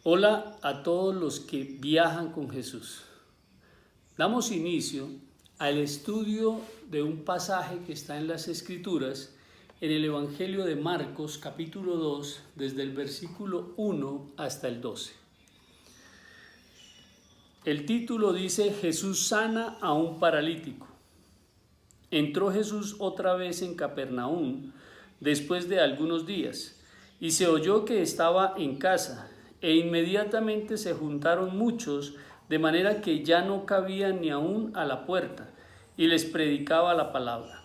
Hola a todos los que viajan con Jesús. Damos inicio al estudio de un pasaje que está en las Escrituras, en el Evangelio de Marcos, capítulo 2, desde el versículo 1 hasta el 12. El título dice: Jesús sana a un paralítico. Entró Jesús otra vez en Capernaum después de algunos días, y se oyó que estaba en casa, e inmediatamente se juntaron muchos, de manera que ya no cabían ni aún a la puerta, y les predicaba la palabra.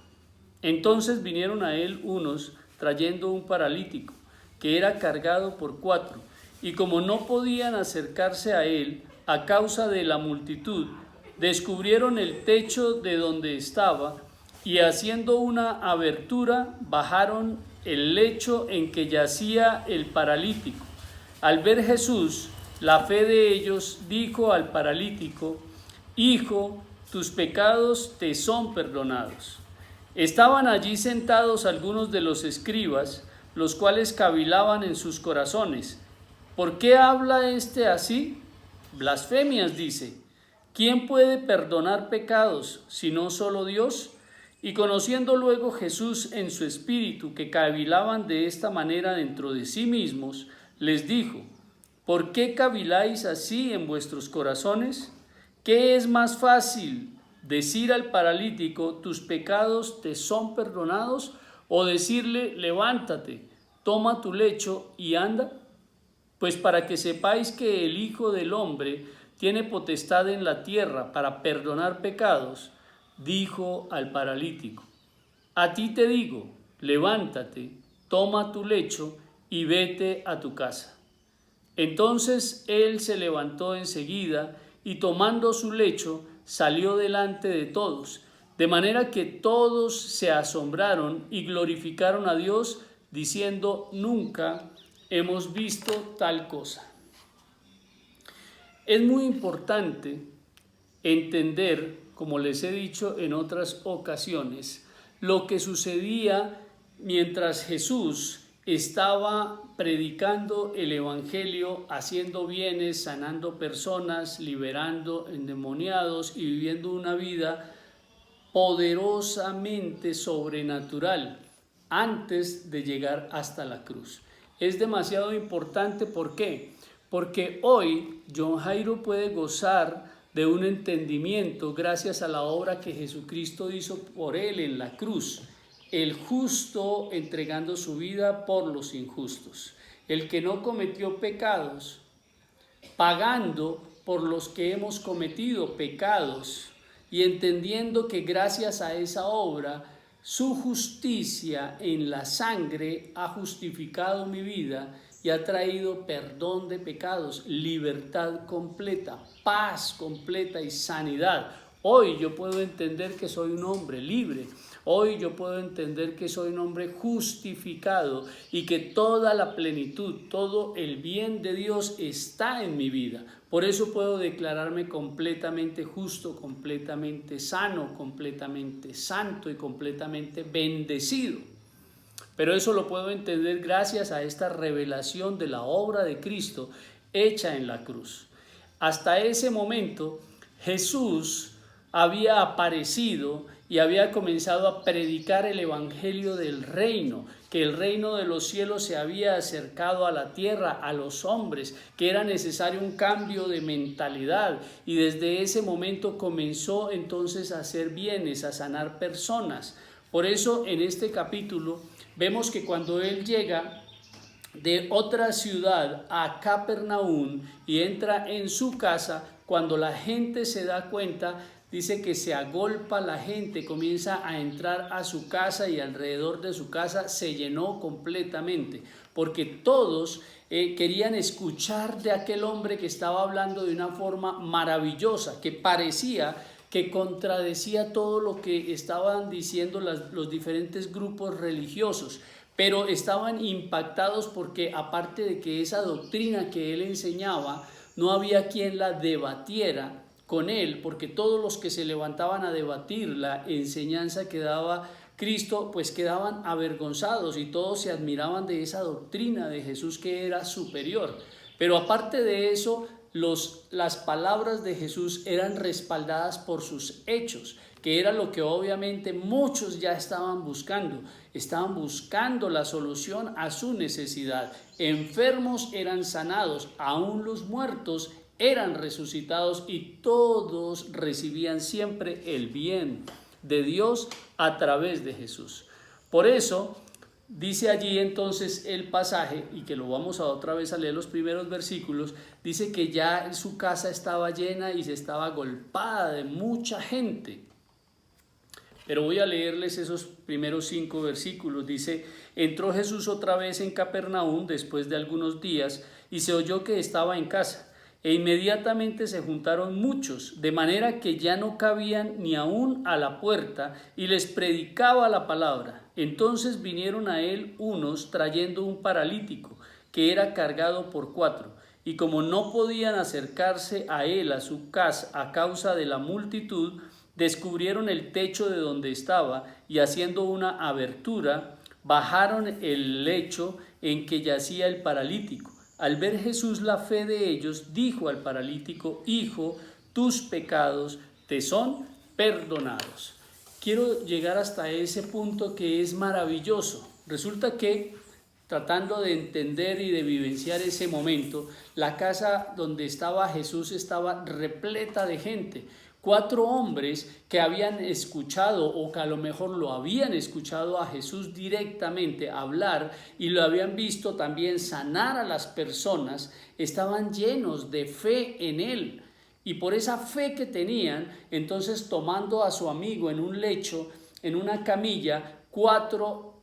Entonces vinieron a él unos trayendo un paralítico, que era cargado por 4, y como no podían acercarse a él a causa de la multitud, descubrieron el techo de donde estaba, y haciendo una abertura, bajaron el lecho en que yacía el paralítico. Al ver Jesús la fe de ellos, dijo al paralítico: Hijo, tus pecados te son perdonados. Estaban allí sentados algunos de los escribas, los cuales cavilaban en sus corazones: ¿por qué habla este así? Blasfemias dice. ¿Quién puede perdonar pecados sino solo Dios? Y conociendo luego Jesús en su espíritu que cavilaban de esta manera dentro de sí mismos, les dijo: ¿por qué caviláis así en vuestros corazones? ¿Qué es más fácil, decir al paralítico: tus pecados te son perdonados, o decirle: levántate, toma tu lecho y anda? Pues para que sepáis que el Hijo del Hombre tiene potestad en la tierra para perdonar pecados, dijo al paralítico: a ti te digo, levántate, toma tu lecho y vete a tu casa. Entonces él se levantó enseguida y tomando su lecho salió delante de todos, de manera que todos se asombraron y glorificaron a Dios, diciendo: nunca hemos visto tal cosa. Es muy importante entender, como les he dicho en otras ocasiones, lo que sucedía mientras Jesús estaba predicando el evangelio, haciendo bienes, sanando personas, liberando endemoniados y viviendo una vida poderosamente sobrenatural antes de llegar hasta la cruz. Es demasiado importante. ¿Por qué? Porque hoy John Jairo puede gozar de un entendimiento gracias a la obra que Jesucristo hizo por él en la cruz. El justo entregando su vida por los injustos. El que no cometió pecados, pagando por los que hemos cometido pecados y entendiendo que gracias a esa obra, su justicia en la sangre ha justificado mi vida y ha traído perdón de pecados, libertad completa, paz completa y sanidad. Hoy yo puedo entender que soy un hombre libre. Hoy yo puedo entender que soy un hombre justificado y que toda la plenitud, todo el bien de Dios está en mi vida. Por eso puedo declararme completamente justo, completamente sano, completamente santo y completamente bendecido. Pero eso lo puedo entender gracias a esta revelación de la obra de Cristo hecha en la cruz. Hasta ese momento Jesús había aparecido y había comenzado a predicar el evangelio del reino, que el reino de los cielos se había acercado a la tierra, a los hombres, que era necesario un cambio de mentalidad, y desde ese momento comenzó entonces a hacer bienes, a sanar personas. Por eso en este capítulo vemos que cuando él llega de otra ciudad a Capernaum y entra en su casa, cuando la gente se da cuenta, dice que se agolpa la gente, comienza a entrar a su casa y alrededor de su casa se llenó completamente, porque todos querían escuchar de aquel hombre que estaba hablando de una forma maravillosa, que parecía que contradecía todo lo que estaban diciendo los diferentes grupos religiosos, pero estaban impactados porque aparte de que esa doctrina que él enseñaba, no había quien la debatiera con él, porque todos los que se levantaban a debatir la enseñanza que daba Cristo, pues quedaban avergonzados y todos se admiraban de esa doctrina de Jesús que era superior. Pero aparte de eso, las palabras de Jesús eran respaldadas por sus hechos, que era lo que obviamente muchos ya estaban buscando la solución a su necesidad. Enfermos eran sanados, aún los muertos eran resucitados y todos recibían siempre el bien de Dios a través de Jesús. Por eso dice allí entonces el pasaje, y que lo vamos a otra vez a leer los primeros versículos, dice que ya su casa estaba llena y se estaba golpada de mucha gente. Pero voy a leerles esos primeros 5 versículos. Dice: entró Jesús otra vez en Capernaum después de algunos días y se oyó que estaba en casa. E inmediatamente se juntaron muchos, de manera que ya no cabían ni aún a la puerta, y les predicaba la palabra. Entonces vinieron a él unos trayendo un paralítico, que era cargado por 4, y como no podían acercarse a él a su casa a causa de la multitud, descubrieron el techo de donde estaba, y haciendo una abertura, bajaron el lecho en que yacía el paralítico. Al ver Jesús la fe de ellos, dijo al paralítico: hijo, tus pecados te son perdonados. Quiero llegar hasta ese punto que es maravilloso. Resulta que, tratando de entender y de vivenciar ese momento, la casa donde estaba Jesús estaba repleta de gente. 4 hombres que habían escuchado, o que a lo mejor lo habían escuchado a Jesús directamente hablar y lo habían visto también sanar a las personas, estaban llenos de fe en él. Y por esa fe que tenían, entonces tomando a su amigo en un lecho, en una camilla, 4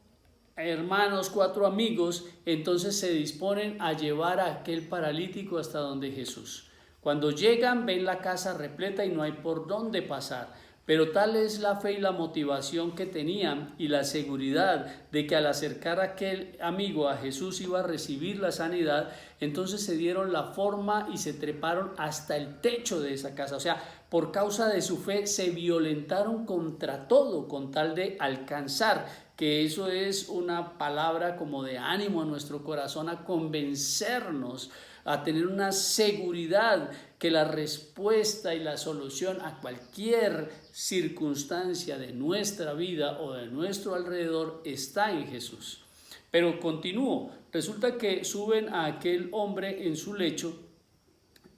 hermanos, 4 amigos, entonces se disponen a llevar a aquel paralítico hasta donde Jesús. Cuando llegan, ven la casa repleta y no hay por dónde pasar. Pero tal es la fe y la motivación que tenían y la seguridad de que al acercar a aquel amigo a Jesús iba a recibir la sanidad, entonces se dieron la forma y se treparon hasta el techo de esa casa. O sea, por causa de su fe se violentaron contra todo con tal de alcanzar, que eso es una palabra como de ánimo a nuestro corazón, a convencernos, a tener una seguridad que la respuesta y la solución a cualquier circunstancia de nuestra vida o de nuestro alrededor está en Jesús. Pero continúo, resulta que suben a aquel hombre en su lecho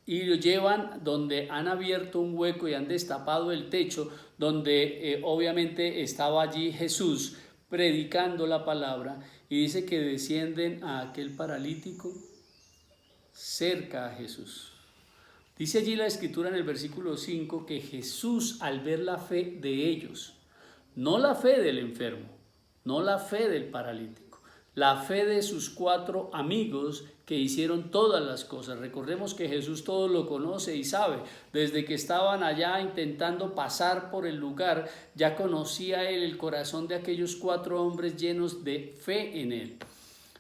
y lo llevan donde han abierto un hueco y han destapado el techo, donde obviamente estaba allí Jesús predicando la palabra, y dice que descienden a aquel paralítico cerca a Jesús. Dice allí la escritura en el versículo 5 que Jesús, al ver la fe de ellos, no la fe del enfermo, no la fe del paralítico, la fe de sus 4 amigos que hicieron todas las cosas. Recordemos que Jesús todo lo conoce y sabe. Desde que estaban allá intentando pasar por el lugar, ya conocía él el corazón de aquellos 4 hombres llenos de fe en él.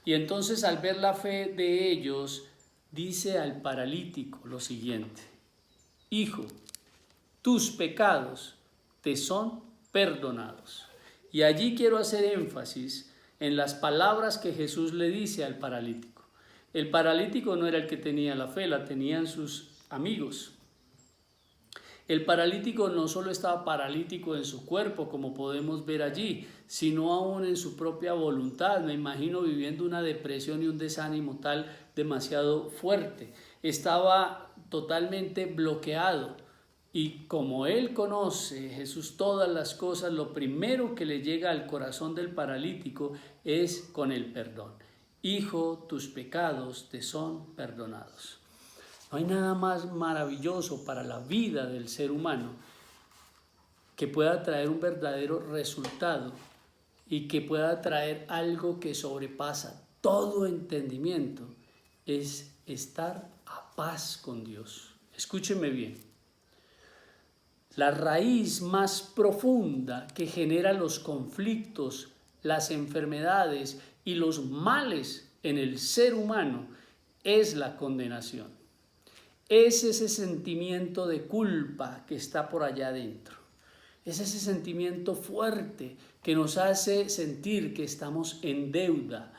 Y entonces, al ver la fe de ellos, dice al paralítico lo siguiente: hijo, tus pecados te son perdonados. Y allí quiero hacer énfasis en las palabras que Jesús le dice al paralítico. El paralítico no era el que tenía la fe, la tenían sus amigos. El paralítico no solo estaba paralítico en su cuerpo, como podemos ver allí, sino aún en su propia voluntad. Me imagino viviendo una depresión y un desánimo tal demasiado fuerte. Estaba totalmente bloqueado. Y como él conoce, Jesús, todas las cosas, lo primero que le llega al corazón del paralítico es con el perdón. Hijo, tus pecados te son perdonados. No hay nada más maravilloso para la vida del ser humano que pueda traer un verdadero resultado y que pueda traer algo que sobrepasa todo entendimiento, es estar a paz con Dios. Escúchenme bien. La raíz más profunda que genera los conflictos, las enfermedades y los males en el ser humano es la condenación. Es ese sentimiento de culpa que está por allá adentro. Es ese sentimiento fuerte que nos hace sentir que estamos en deuda,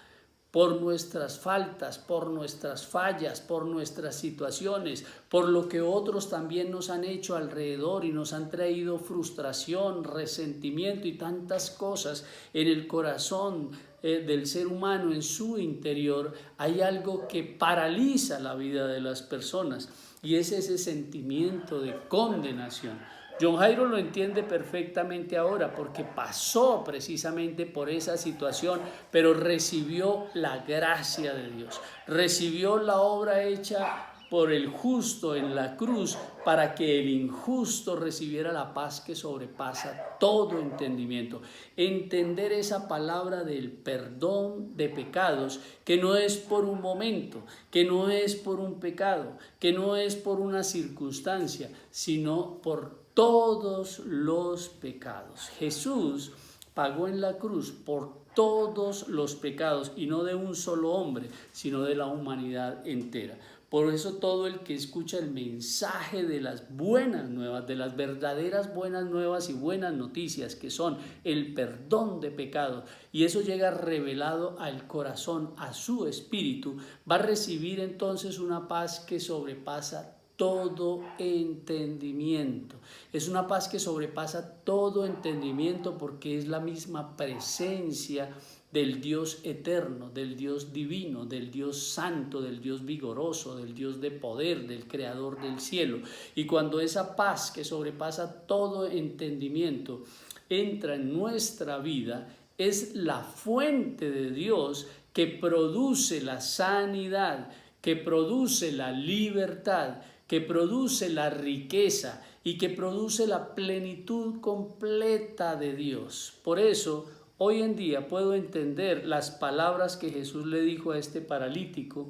por nuestras faltas, por nuestras fallas, por nuestras situaciones, por lo que otros también nos han hecho alrededor y nos han traído frustración, resentimiento y tantas cosas en el corazón del ser humano, en su interior. Hay algo que paraliza la vida de las personas y es ese sentimiento de condenación. John Jairo lo entiende perfectamente ahora porque pasó precisamente por esa situación, pero recibió la gracia de Dios, recibió la obra hecha por el justo en la cruz para que el injusto recibiera la paz que sobrepasa todo entendimiento. Entender esa palabra del perdón de pecados, que no es por un momento, que no es por un pecado, que no es por una circunstancia, sino por todos los pecados. Jesús pagó en la cruz por todos los pecados y no de un solo hombre, sino de la humanidad entera. Por eso todo el que escucha el mensaje de las buenas nuevas, de las verdaderas buenas nuevas y buenas noticias, que son el perdón de pecados, y eso llega revelado al corazón, a su espíritu, va a recibir entonces una paz que sobrepasa todo entendimiento. Es una paz que sobrepasa todo entendimiento porque es la misma presencia del Dios eterno, del Dios divino, del Dios santo, del Dios vigoroso, del Dios de poder, del creador del cielo. Y cuando esa paz que sobrepasa todo entendimiento entra en nuestra vida, es la fuente de Dios que produce la sanidad, que produce la libertad, que produce la riqueza y que produce la plenitud completa de Dios. Por eso, hoy en día puedo entender las palabras que Jesús le dijo a este paralítico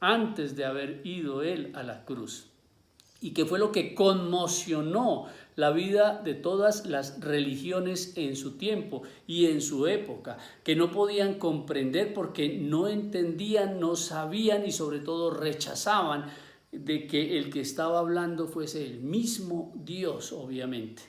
antes de haber ido él a la cruz, y que fue lo que conmocionó la vida de todas las religiones en su tiempo y en su época, que no podían comprender porque no entendían, no sabían y sobre todo rechazaban de que el que estaba hablando fuese el mismo Dios, obviamente.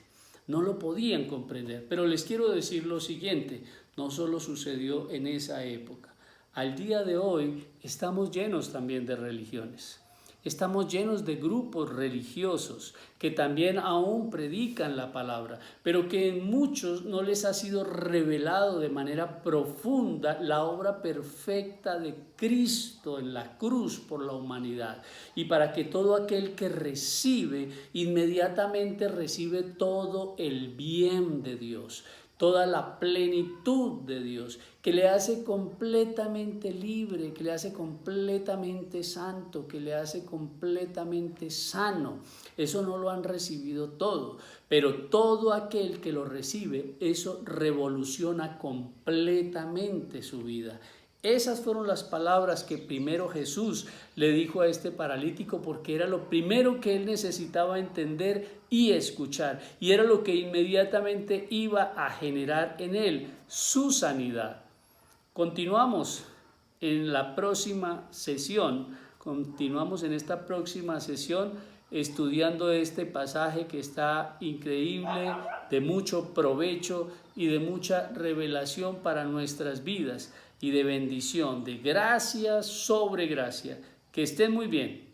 No lo podían comprender, pero les quiero decir lo siguiente, no solo sucedió en esa época. Al día de hoy estamos llenos también de religiones. Estamos llenos de grupos religiosos que también aún predican la palabra, pero que en muchos no les ha sido revelado de manera profunda la obra perfecta de Cristo en la cruz por la humanidad. Y para que todo aquel que recibe, inmediatamente recibe todo el bien de Dios, toda la plenitud de Dios, que le hace completamente libre, que le hace completamente santo, que le hace completamente sano. Eso no lo han recibido todo, pero todo aquel que lo recibe, eso revoluciona completamente su vida. Esas fueron las palabras que primero Jesús le dijo a este paralítico, porque era lo primero que él necesitaba entender y escuchar, y era lo que inmediatamente iba a generar en él su sanidad. Continuamos en la próxima sesión, continuamos en esta próxima sesión estudiando este pasaje que está increíble, de mucho provecho y de mucha revelación para nuestras vidas, y de bendición, de gracia sobre gracia. Que estén muy bien.